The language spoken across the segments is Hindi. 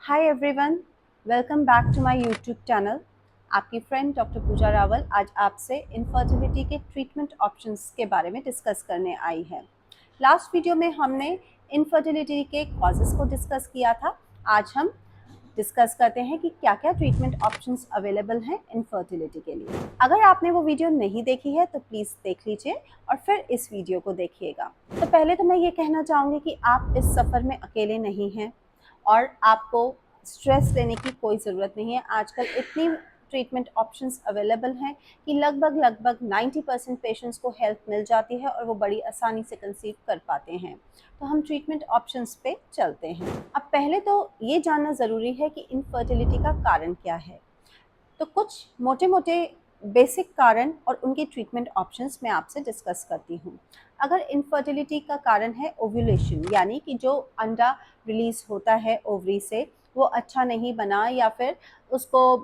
Hi everyone, welcome back to my YouTube channel. आपकी फ्रेंड डॉक्टर पूजा रावल आज आपसे इनफर्टिलिटी के ट्रीटमेंट ऑप्शंस के बारे में डिस्कस करने आई है। लास्ट वीडियो में हमने इनफर्टिलिटी के कॉजेस को डिस्कस किया था। आज हम डिस्कस करते हैं कि क्या क्या ट्रीटमेंट ऑप्शंस अवेलेबल हैं इनफर्टिलिटी के लिए। अगर आपने वो वीडियो नहीं देखी है तो प्लीज़ देख लीजिए और फिर इस वीडियो को देखिएगा। तो पहले तो मैं ये कहना चाहूँगी कि आप इस सफ़र में अकेले नहीं हैं और आपको स्ट्रेस लेने की कोई ज़रूरत नहीं है। आजकल इतनी ट्रीटमेंट ऑप्शंस अवेलेबल हैं कि लगभग 90% पेशेंट्स को हेल्प मिल जाती है और वो बड़ी आसानी से कंसीव कर पाते हैं। तो हम ट्रीटमेंट ऑप्शंस पे चलते हैं। अब पहले तो ये जानना ज़रूरी है कि इनफर्टिलिटी का कारण क्या है। तो कुछ मोटे मोटे बेसिक कारण और उनके ट्रीटमेंट ऑप्शंस मैं आपसे डिस्कस करती हूँ। अगर इनफर्टिलिटी का कारण है ओव्यूलेशन, यानी कि जो अंडा रिलीज होता है ओवरी से वो अच्छा नहीं बना या फिर उसको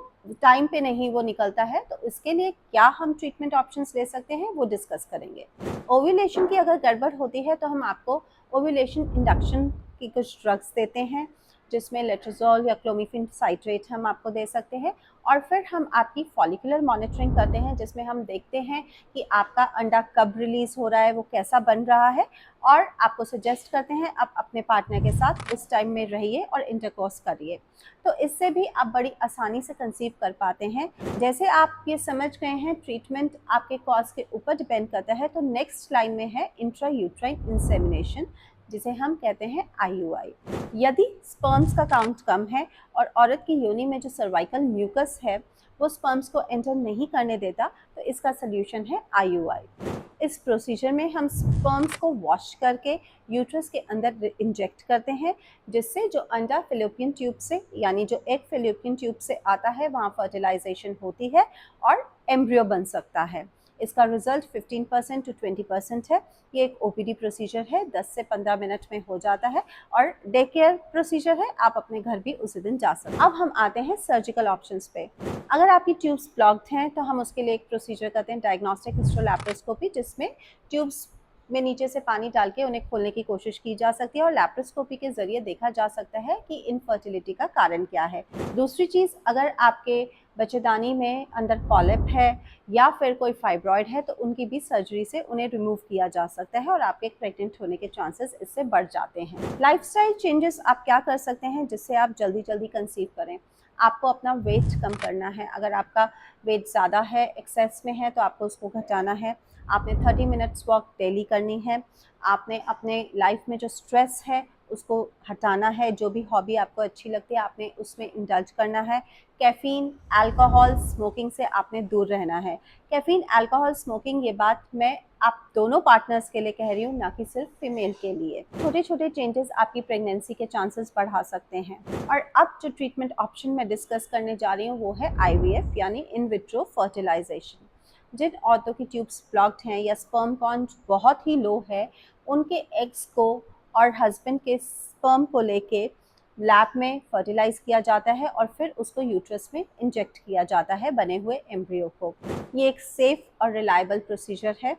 टाइम पे नहीं वो निकलता है, तो इसके लिए क्या हम ट्रीटमेंट ऑप्शंस ले सकते हैं वो डिस्कस करेंगे। ओव्यूलेशन की अगर गड़बड़ होती है तो हम आपको ओव्यूलेशन इंडक्शन की कुछ ड्रग्स देते हैं, जिसमें लेट्रोजोल या क्लोमिफेन साइट्रेट हम आपको दे सकते हैं। और फिर हम आपकी फॉलिकुलर मॉनिटरिंग करते हैं, जिसमें हम देखते हैं कि आपका अंडा कब रिलीज़ हो रहा है, वो कैसा बन रहा है, और आपको सजेस्ट करते हैं आप अपने पार्टनर के साथ उस टाइम में रहिए और इंटरकोर्स करिए। तो इससे भी आप बड़ी आसानी से कंसीव कर पाते हैं। जैसे आप ये समझ गए हैं, ट्रीटमेंट आपके कॉज के ऊपर डिपेंड करता है। तो नेक्स्ट लाइन में है इंट्रा यूट्राइन इंसेमिनेशन, जिसे हम कहते हैं आईयूआई। यदि स्पर्म्स का काउंट कम है और औरत की योनि में जो सर्वाइकल म्यूकस है वो स्पर्म्स को एंटर नहीं करने देता, तो इसका सोल्यूशन है आईयूआई। इस प्रोसीजर में हम स्पर्म्स को वॉश करके यूट्रस के अंदर इंजेक्ट करते हैं, जिससे जो अंडा फेलोपियन ट्यूब से, यानी जो एग फेलोपियन ट्यूब से आता है, वहाँ फर्टिलाइजेशन होती है और एम्ब्रियो बन सकता है। इसका रिजल्ट 15% टू 20% है। ये एक ओपीडी प्रोसीजर है, 10 से 15 मिनट में हो जाता है और डे केयर प्रोसीजर है, आप अपने घर भी उसी दिन जा सकते हैं। अब हम आते हैं सर्जिकल ऑप्शंस पे। अगर आपकी ट्यूब्स ब्लॉक्ड हैं तो हम उसके लिए एक प्रोसीजर करते हैं, डायग्नोस्टिक हिस्टोलैप्रोस्कोपी, जिसमें ट्यूब्स में नीचे से पानी डाल के उन्हें खोलने की कोशिश की जा सकती है और लैप्रोस्कोपी के जरिए देखा जा सकता है कि इनफर्टिलिटी का कारण क्या है। दूसरी चीज़, अगर आपके बच्चेदानी में अंदर पॉलिप है या फिर कोई फाइब्रॉइड है तो उनकी भी सर्जरी से उन्हें रिमूव किया जा सकता है और आपके प्रेग्नेंट होने के चांसेस इससे बढ़ जाते हैं। लाइफस्टाइल चेंजेस आप क्या कर सकते हैं जिससे आप जल्दी जल्दी कंसीव करें। आपको अपना वेट कम करना है। अगर आपका वेट ज़्यादा है, एक्सेस में है, तो आपको उसको घटाना है। आपने 30 मिनट्स वॉक डेली करनी है। आपने अपने लाइफ में जो स्ट्रेस है उसको हटाना है। जो भी हॉबी आपको अच्छी लगती है आपने उसमें इंडल्ज करना है। कैफ़ीन, अल्कोहल, स्मोकिंग से आपने दूर रहना है। कैफ़ीन, अल्कोहल, स्मोकिंग, ये बात मैं आप दोनों पार्टनर्स के लिए कह रही हूँ, ना कि सिर्फ फीमेल के लिए। छोटे छोटे चेंजेस आपकी प्रेगनेंसी के चांसेस बढ़ा सकते हैं। और अब जो ट्रीटमेंट ऑप्शन मैं डिस्कस करने जा रही हूँ वो है आईवीएफ, यानी इन विट्रो फर्टिलाइजेशन। जिन औरतों की ट्यूब्स ब्लॉक्ड हैं या स्पर्म काउंट बहुत ही लो है, उनके एग्स को और हस्बैंड के स्पर्म को लेके लैब में फर्टिलाइज किया जाता है और फिर उसको यूट्रस में इंजेक्ट किया जाता है बने हुए एम्ब्रियो को। ये एक सेफ और रिलायबल प्रोसीजर है।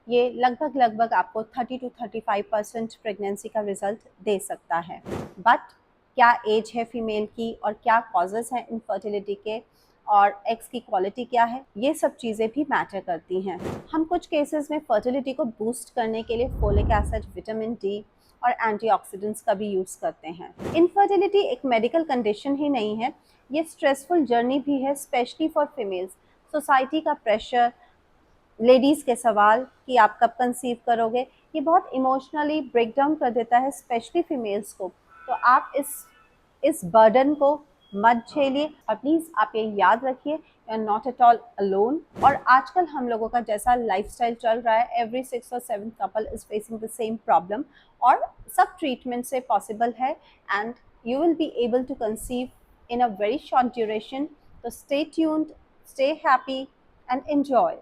ये लगभग आपको 30 टू 35% प्रेगनेंसी का रिजल्ट दे सकता है। बट क्या एज है फीमेल की और क्या कॉजेज़ हैं इनफर्टिलिटी के और एग्स की क्वालिटी क्या है, ये सब चीज़ें भी मैटर करती हैं। हम कुछ केसेस में फर्टिलिटी को बूस्ट करने के लिए फोलिक एसिड, विटामिन डी और एंटीऑक्सीडेंट्स का भी यूज़ करते हैं। इनफर्टिलिटी एक मेडिकल कंडीशन ही नहीं है, ये स्ट्रेसफुल जर्नी भी है, स्पेशली फॉर फीमेल्स। सोसाइटी का प्रेशर, लेडीज़ के सवाल कि आप कब कंसीव करोगे, ये बहुत इमोशनली ब्रेक डाउन कर देता है, स्पेशली फीमेल्स को। तो आप इस बर्डन को मत झेलिए और प्लीज़ आप ये याद रखिए, you are not at all alone. और आजकल हम लोगों का जैसा लाइफस्टाइल चल रहा है, एवरी 6 और 7 couple is facing the same problem और सब ट्रीटमेंट से पॉसिबल है and you will be able to conceive in a very short duration. तो stay tuned, stay happy and enjoy.